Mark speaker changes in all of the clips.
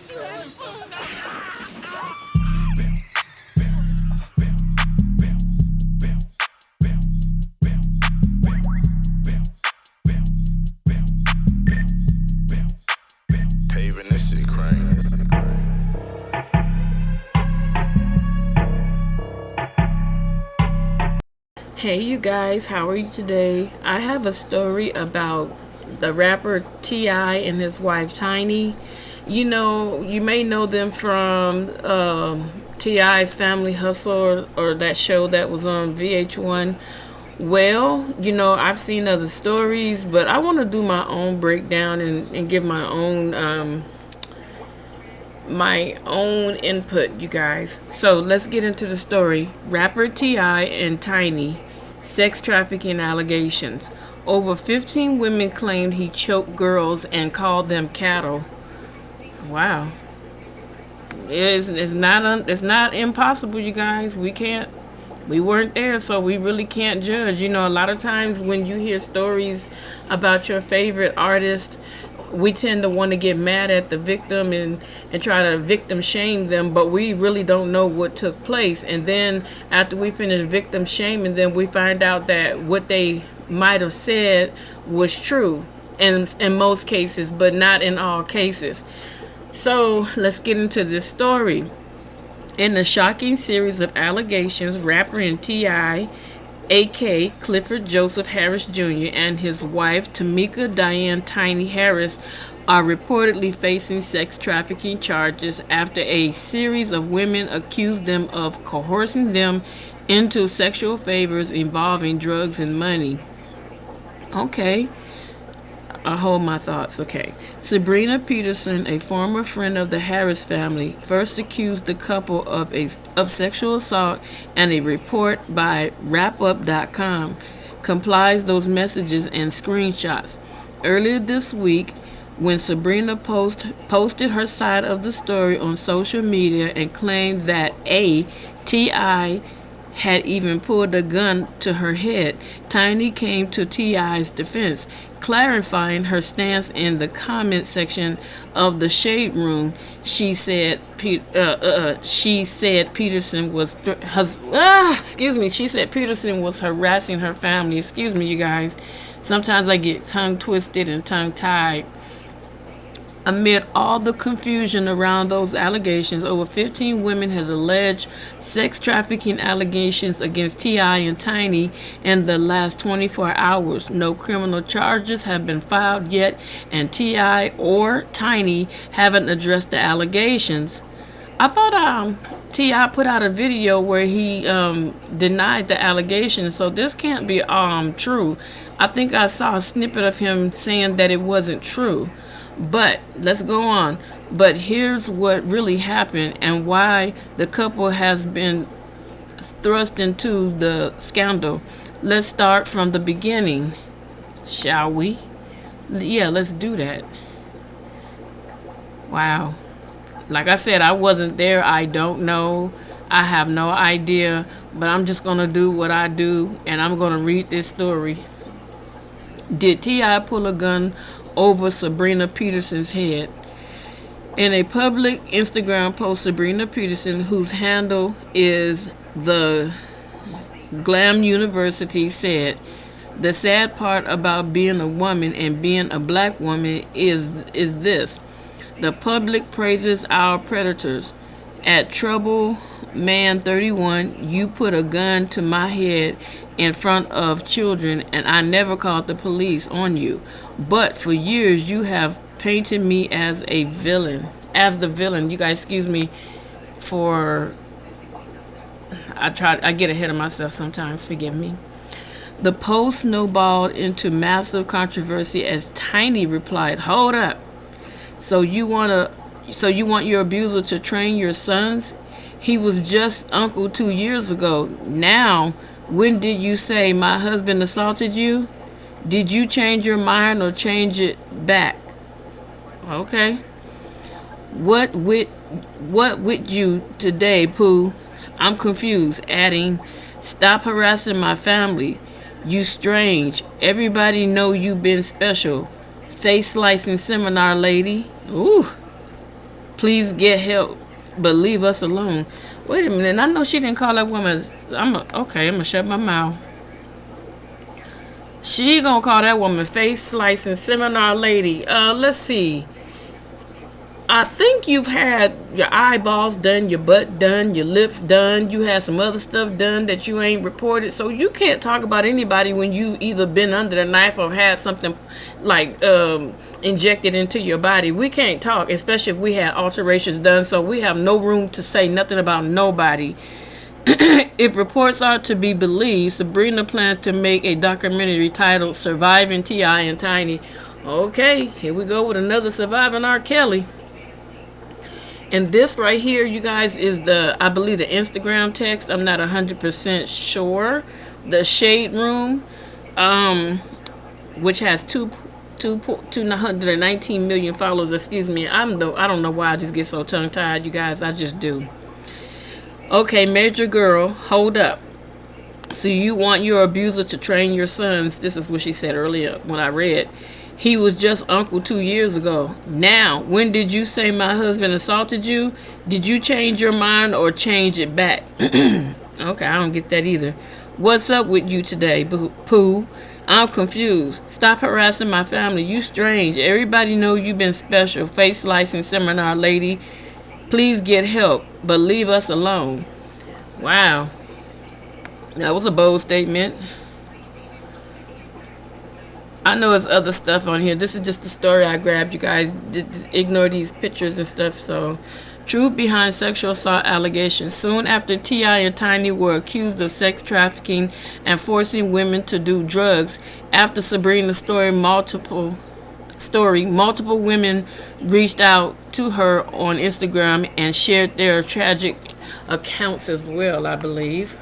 Speaker 1: Paving this shit crank.
Speaker 2: Hey you guys, how are you today? I have a story about the rapper T.I. and his wife Tiny. You know, you may know them from T.I.'s Family Hustle or that show that was on VH1. Well, you know, I've seen other stories, but I want to do my own breakdown and give my own input, you guys. So let's get into the story. Rapper T.I. and Tiny, sex trafficking allegations. Over 15 women claimed he choked girls and called them cattle. Wow. It's not impossible, you guys. We weren't there, so we really can't judge. You know, a lot of times when you hear stories about your favorite artist, we tend to want to get mad at the victim and try to victim shame them, but we really don't know what took place. And then after we finish victim shaming them, we find out that what they might have said was true in most cases, but not in all cases. So let's get into this story. In the shocking series of allegations, rapper and T.I., A.K. Clifford Joseph Harris Jr., and his wife Tamika Diane Tiny Harris are reportedly facing sex trafficking charges after a series of women accused them of coercing them into sexual favors involving drugs and money. Okay, I hold my thoughts. Okay. Sabrina Peterson, a former friend of the Harris family, first accused the couple of sexual assault, and a report by WrapUp.com compiles those messages and screenshots. Earlier this week, when Sabrina posted her side of the story on social media and claimed that T.I. had even pulled a gun to her head, Tiny came to T.I.'s defense, clarifying her stance in the comment section of the Shade Room. She said Peterson was She said Peterson was harassing her family. Excuse me, you guys. Sometimes I get tongue twisted and tongue tied. Amid all the confusion around those allegations, over 15 women has alleged sex trafficking allegations against T.I. and Tiny in the last 24 hours. No criminal charges have been filed yet, and T.I. or Tiny haven't addressed the allegations. I thought T.I. put out a video where he denied the allegations, so this can't be true. I think I saw a snippet of him saying that it wasn't true. But let's go on. But here's what really happened and why the couple has been thrust into the scandal. Let's start from the beginning, shall we? Yeah, let's do that. Wow. Like I said, I wasn't there. I don't know. I have no idea. But I'm just going to do what I do, and I'm going to read this story. Did T.I. pull a gun over Sabrina Peterson's head? In a public Instagram post, Sabrina Peterson, whose handle is the Glam University, said, "The sad part about being a woman and being a black woman is this. The public praises our predators. At Trouble Man 31, you put a gun to my head in front of children, and I never called the police on you. But for years, you have painted me as a villain." As the villain. You guys, excuse me for... I get ahead of myself sometimes. Forgive me. The post snowballed into massive controversy as Tiny replied, "Hold up. So you want your abuser to train your sons? He was just uncle 2 years ago. Now, when did you say my husband assaulted you? Did you change your mind or change it back?" Okay. What with you today, Pooh? I'm confused. Adding, "Stop harassing my family. You strange. Everybody know you been special. Face slicing seminar lady." Ooh. Please get help, but leave us alone. Wait a minute. I know she didn't call that woman. Okay. I'm gonna shut my mouth. She gonna call that woman face slicing seminar lady. Let's see. I think you've had your eyeballs done, your butt done, your lips done. You had some other stuff done that you ain't reported. So you can't talk about anybody when you either been under the knife or had something like injected into your body. We can't talk, especially if we had alterations done. So we have no room to say nothing about nobody. If reports are to be believed, Sabrina plans to make a documentary titled Surviving T.I. and Tiny. Okay, here we go with another Surviving R. Kelly. And this right here, you guys, is I believe the Instagram text. I'm not 100% sure. The Shade Room, which has 219 million followers. Excuse me. I don't know why I just get so tongue tied, you guys. I just do. Okay, Major Girl, hold up. So you want your abuser to train your sons? This is what she said earlier when I read. He was just uncle 2 years ago. Now, when did you say my husband assaulted you? Did you change your mind or change it back? Okay, I don't get that either. What's up with you today, Pooh? I'm confused. Stop harassing my family. You strange. Everybody know you been special. Face slicing seminar lady. Please get help, but leave us alone. Wow. That was a bold statement. I know there's other stuff on here. This is just the story I grabbed, you guys. Just ignore these pictures and stuff. So, truth behind sexual assault allegations. Soon after T.I. and Tiny were accused of sex trafficking and forcing women to do drugs, after Sabrina's story, multiple women reached out to her on Instagram and shared their tragic accounts as well, I believe.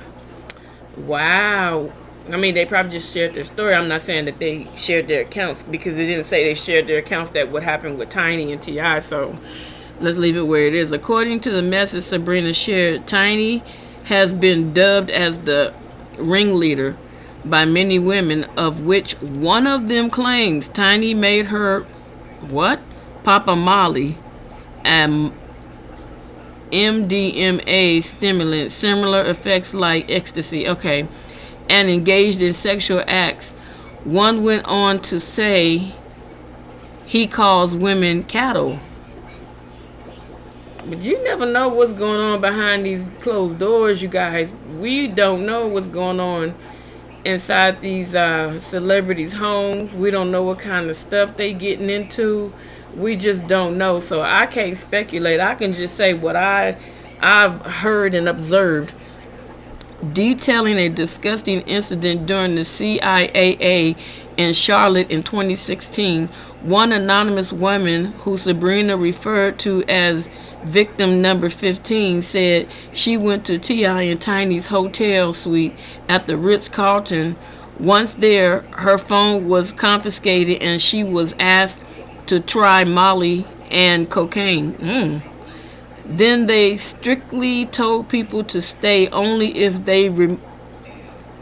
Speaker 2: Wow. I mean, they probably just shared their story. I'm not saying that they shared their accounts because they didn't say they shared their accounts that what happened with Tiny and T.I. So let's leave it where it is. According to the message Sabrina shared, Tiny has been dubbed as the ringleader by many women, of which one of them claims Tiny made her, what? Papa Molly and MDMA stimulant, similar effects like ecstasy. Okay. And engaged in sexual acts. One went on to say he calls women cattle. But you never know what's going on behind these closed doors, you guys. We don't know what's going on inside these celebrities' homes. We don't know what kind of stuff they getting into. We just don't know. So I can't speculate. I can just say what I've heard and observed. Detailing a disgusting incident during the CIAA in Charlotte in 2016, one anonymous woman who Sabrina referred to as victim number 15 said she went to T.I. and Tiny's hotel suite at the Ritz-Carlton. Once there, her phone was confiscated and she was asked to try Molly and cocaine. Then they strictly told people to stay only if they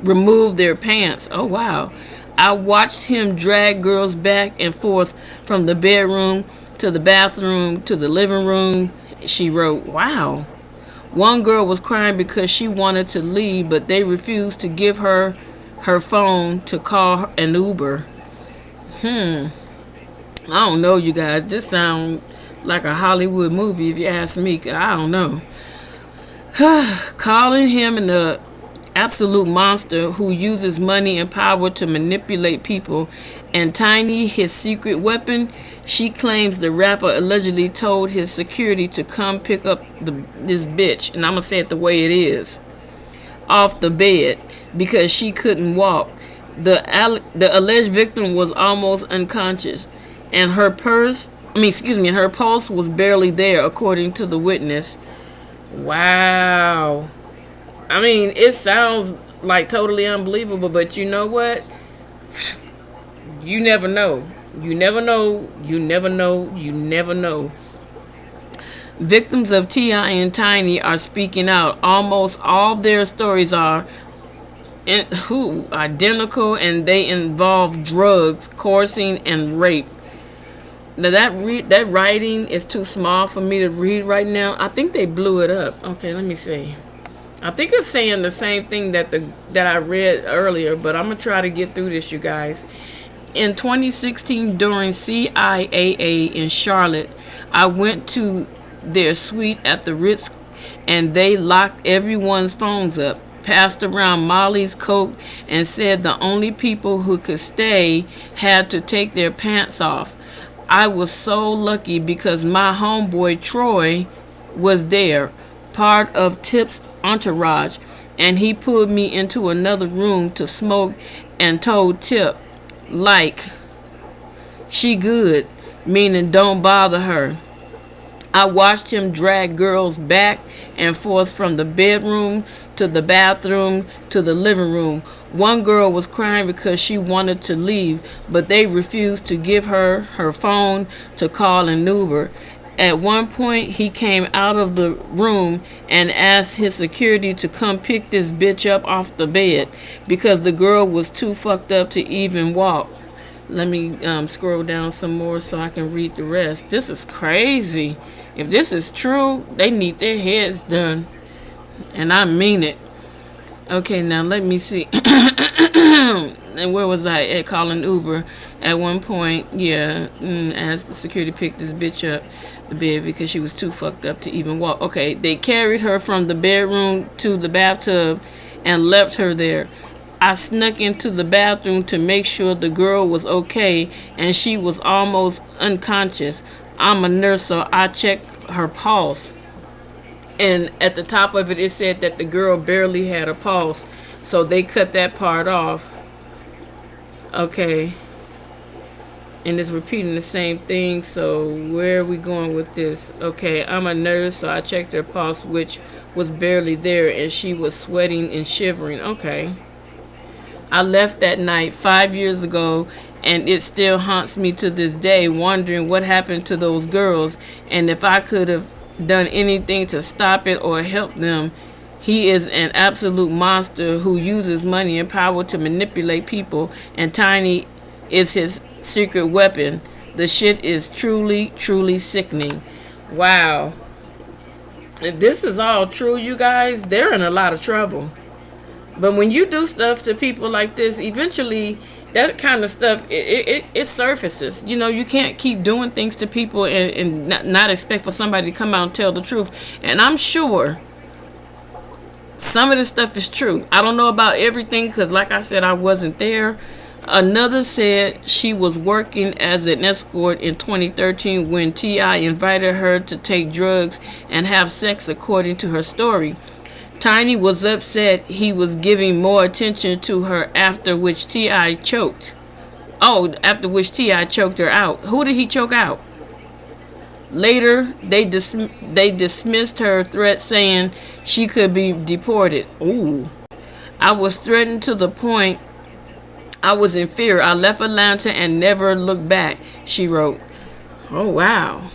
Speaker 2: remove their pants. Oh, wow. I watched him drag girls back and forth from the bedroom to the bathroom to the living room, she wrote. Wow. One girl was crying because she wanted to leave, but they refused to give her her phone to call an Uber. I don't know, you guys. This sounds like a Hollywood movie, if you ask me. I don't know. Calling him an absolute monster who uses money and power to manipulate people, and Tiny his secret weapon. She claims the rapper allegedly told his security to come pick up this bitch, and I'm gonna say it the way it is, off the bed because she couldn't walk. The alleged victim was almost unconscious, and her pulse was barely there, according to the witness. Wow. I mean, it sounds like totally unbelievable, but you know what? You never know. You never know. You never know. You never know. Victims of T.I. and Tiny are speaking out. Almost all their stories are identical, and they involve drugs, coercing, and rape. Now that writing is too small for me to read right now. I think they blew it up. Okay, let me see. I think it's saying the same thing that I read earlier, but I'm gonna try to get through this, you guys. In 2016, during CIAA in Charlotte, I went to their suite at the Ritz, and they locked everyone's phones up, passed around Molly's coat, and said the only people who could stay had to take their pants off. I was so lucky because my homeboy Troy was there, part of Tip's entourage, and he pulled me into another room to smoke and told Tip, like, she good, meaning don't bother her. I watched him drag girls back and forth from the bedroom to the bathroom to the living room. One girl was crying because she wanted to leave, but they refused to give her her phone to call an Uber. At one point, he came out of the room and asked his security to come pick this bitch up off the bed because the girl was too fucked up to even walk. Let me scroll down some more so I can read the rest. This is crazy. If this is true, they need their heads done. And I mean it. Okay, now let me see. And where was I at? Calling Uber. At one point, yeah, asked the security to pick this bitch up the bed because she was too fucked up to even walk. Okay, they carried her from the bedroom to the bathtub and left her there. I snuck into the bathroom to make sure the girl was okay, and she was almost unconscious. I'm a nurse, so I checked her pulse. And at the top of it, it said that the girl barely had a pulse, so they cut that part off. Okay. And it's repeating the same thing, so where are we going with this? Okay, I'm a nurse, so I checked her pulse, which was barely there, and she was sweating and shivering. Okay. I left that night 5 years ago, and it still haunts me to this day, wondering what happened to those girls, and if I could have done anything to stop it or help them. He is an absolute monster who uses money and power to manipulate people, and Tiny is his secret weapon. The shit is truly, truly sickening. Wow. If this is all true, you guys, they're in a lot of trouble. But when you do stuff to people like this, eventually that kind of stuff, it surfaces. You know, you can't keep doing things to people and not expect for somebody to come out and tell the truth. And I'm sure some of this stuff is true. I don't know about everything because, like I said, I wasn't there. Another said she was working as an escort in 2013 when T.I. invited her to take drugs and have sex, according to her story. Tiny was upset he was giving more attention to her, after which T.I. choked. Oh, after which T.I. choked her out. Who did he choke out? Later, they dismissed her threat, saying she could be deported. Ooh. I was threatened to the point I was in fear. I left Atlanta and never looked back, she wrote. Oh, wow.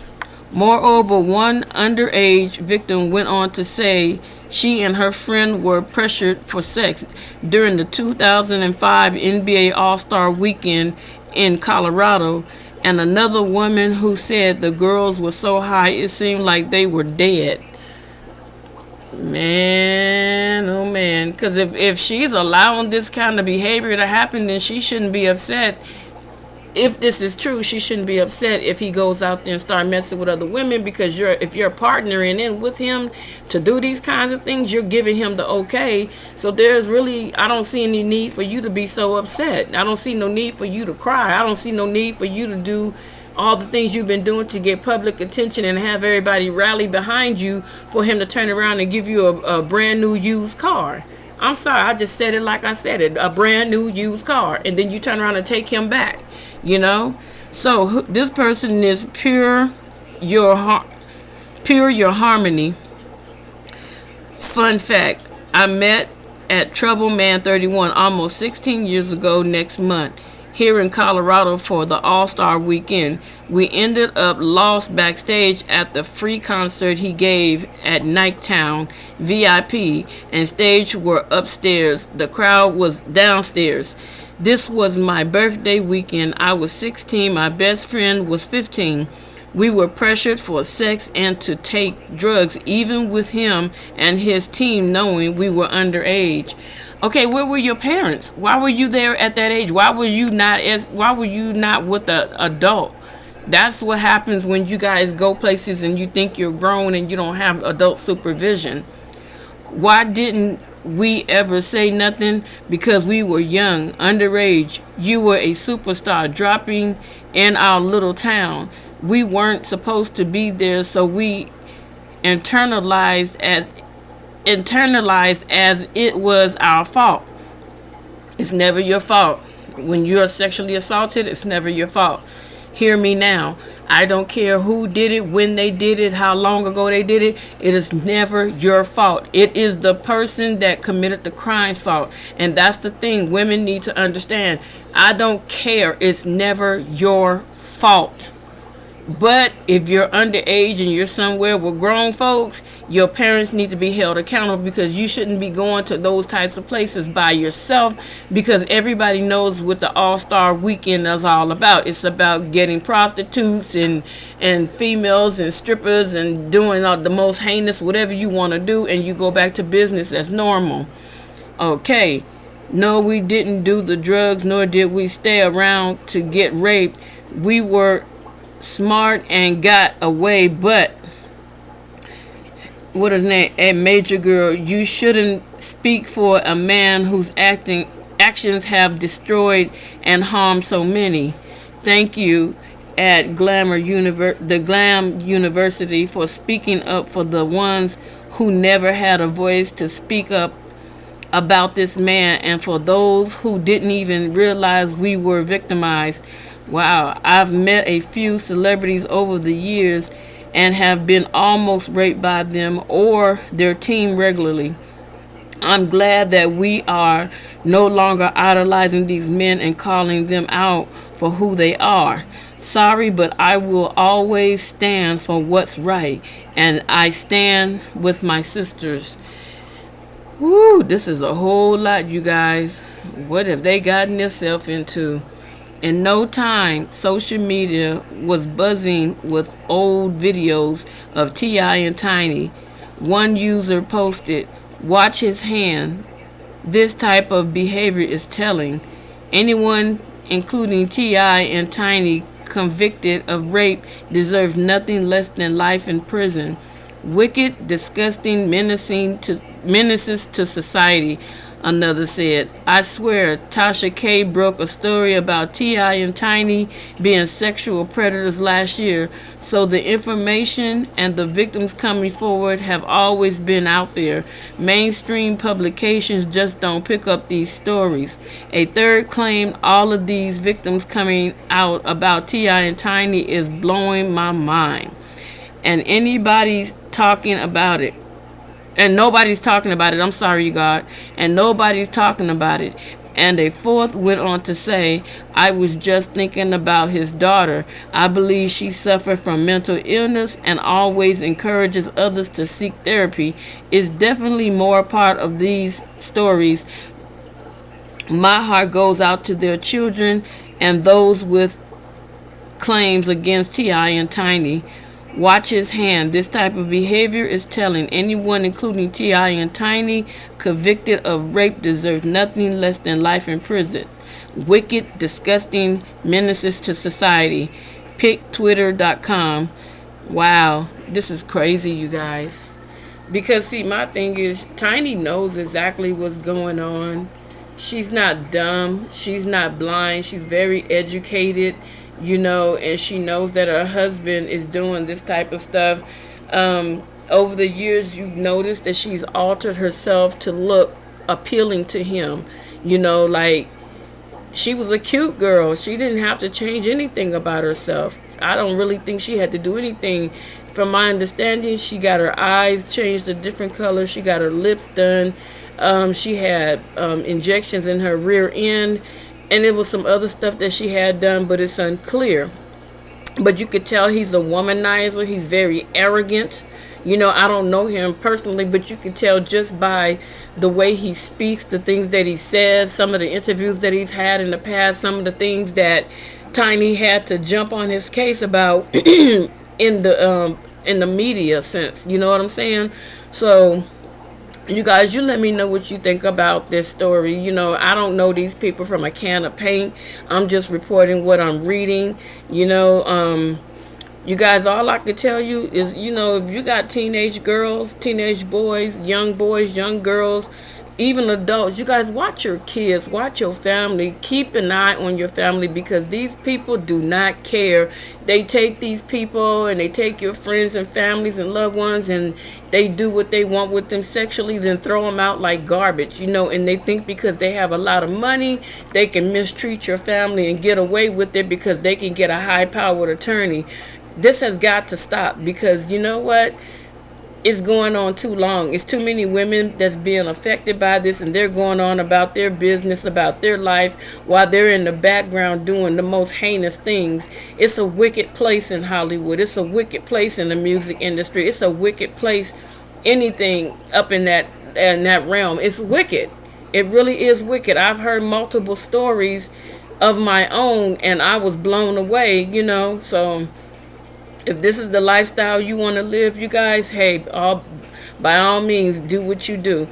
Speaker 2: Moreover, one underage victim went on to say she and her friend were pressured for sex during the 2005 NBA All-Star Weekend in Colorado, and another woman who said the girls were so high it seemed like they were dead. Man, oh man, because if she's allowing this kind of behavior to happen, then she shouldn't be upset. If this is true, she shouldn't be upset if he goes out there and start messing with other women, because if you're partnering in with him to do these kinds of things, you're giving him the okay. So there's really, I don't see any need for you to be so upset. I don't see no need for you to cry. I don't see no need for you to do all the things you've been doing to get public attention and have everybody rally behind you for him to turn around and give you a brand new used car. I'm sorry, I just said it like I said it, a brand new used car, and then you turn around and take him back. You know, so this person is pure your harmony. Fun fact: I met at Trouble Man 31 almost 16 years ago next month here in Colorado for the All-Star Weekend. We ended up lost backstage at the free concert he gave at Nighttown VIP, and stage were upstairs. The crowd was downstairs. This was my birthday weekend. I was 16. My best friend was 15. We were pressured for sex and to take drugs, even with him and his team knowing we were underage. Okay, where were your parents? Why were you there at that age? Why were you not with an adult? That's what happens when you guys go places and you think you're grown and you don't have adult supervision. Why didn't we ever say nothing? Because we were young, underage. You were a superstar dropping in our little town. We weren't supposed to be there, so we internalized as it was our fault. It's never your fault. When you're sexually assaulted, it's never your fault. Hear me now. I don't care who did it, when they did it, how long ago they did it. It is never your fault. It is the person that committed the crime's fault. And that's the thing women need to understand. I don't care. It's never your fault. But if you're underage and you're somewhere with grown folks, your parents need to be held accountable, because you shouldn't be going to those types of places by yourself, because everybody knows what the All-Star Weekend is all about. It's about getting prostitutes and females and strippers and doing all the most heinous whatever you want to do, and you go back to business as normal. Okay. No, we didn't do the drugs, nor did we stay around to get raped. We were smart and got away, but what is name? A major girl, you shouldn't speak for a man whose actions have destroyed and harmed so many. Thank you at the Glam University for speaking up for the ones who never had a voice to speak up about this man, and for those who didn't even realize we were victimized. Wow, I've met a few celebrities over the years and have been almost raped by them or their team regularly. I'm glad that we are no longer idolizing these men and calling them out for who they are. Sorry, but I will always stand for what's right, and I stand with my sisters. Woo, this is a whole lot, you guys. What have they gotten themselves into? In no time, social media was buzzing with old videos of T.I. and Tiny. One user posted, "Watch his hand. This type of behavior is telling. Anyone, including T.I. and Tiny, convicted of rape deserves nothing less than life in prison. Wicked, disgusting, menaces to society." Another said, "I swear Tasha K broke a story about T.I. and Tiny being sexual predators last year, so the information and the victims coming forward have always been out there. Mainstream publications just don't pick up these stories." A third claimed, "All of these victims coming out about T.I. and Tiny is blowing my mind. And anybody's talking about it. And nobody's talking about it. I'm sorry, you God. And nobody's talking about it." And a fourth went on to say, "I was just thinking about his daughter. I believe she suffered from mental illness and always encourages others to seek therapy. It's definitely more part of these stories. My heart goes out to their children and those with claims against T.I. and Tiny. Watch his hand. This type of behavior is telling. Anyone, including T.I. and Tiny, convicted of rape deserves nothing less than life in prison. Wicked, disgusting menaces to society." PickTwitter.com. Wow, this is crazy, you guys. Because, see, my thing is, Tiny knows exactly what's going on. She's not dumb. She's not blind. She's very educated. And she knows that her husband is doing this type of stuff. Over the years, you've noticed that she's altered herself to look appealing to him. Like, she was a cute girl. She didn't have to change anything about herself. I don't really think she had to do anything. From my understanding, she got her eyes changed a different color. She got her lips done. She had injections in her rear end. And it was some other stuff that she had done, but it's unclear. But you could tell he's a womanizer. He's very arrogant. You know, I don't know him personally, but you can tell just by the way he speaks, the things that he says, some of the interviews that he's had in the past, some of the things that Tiny had to jump on his case about in the media sense. You know what I'm saying? So you guys, you let me know what you think about this story. You know, I don't know these people from a can of paint. I'm just reporting what I'm reading. You know, you guys, all I can tell you is, you know, if you got teenage girls, teenage boys, young girls, even adults, you guys watch your kids, watch your family, keep an eye on your family, because these people do not care. They take these people and they take your friends and families and loved ones, and they do what they want with them sexually, then throw them out like garbage, you know, and they think because they have a lot of money, they can mistreat your family and get away with it because they can get a high-powered attorney. This has got to stop, because you know what? It's going on too long. It's too many women that's being affected by this, and they're going on about their business, about their life, while they're in the background doing the most heinous things. It's a wicked place in Hollywood. It's a wicked place in the music industry. It's a wicked place, anything up in that realm. It's wicked. It really is wicked. I've heard multiple stories of my own, and I was blown away, you know. So if this is the lifestyle you want to live, you guys, hey, by all means, do what you do.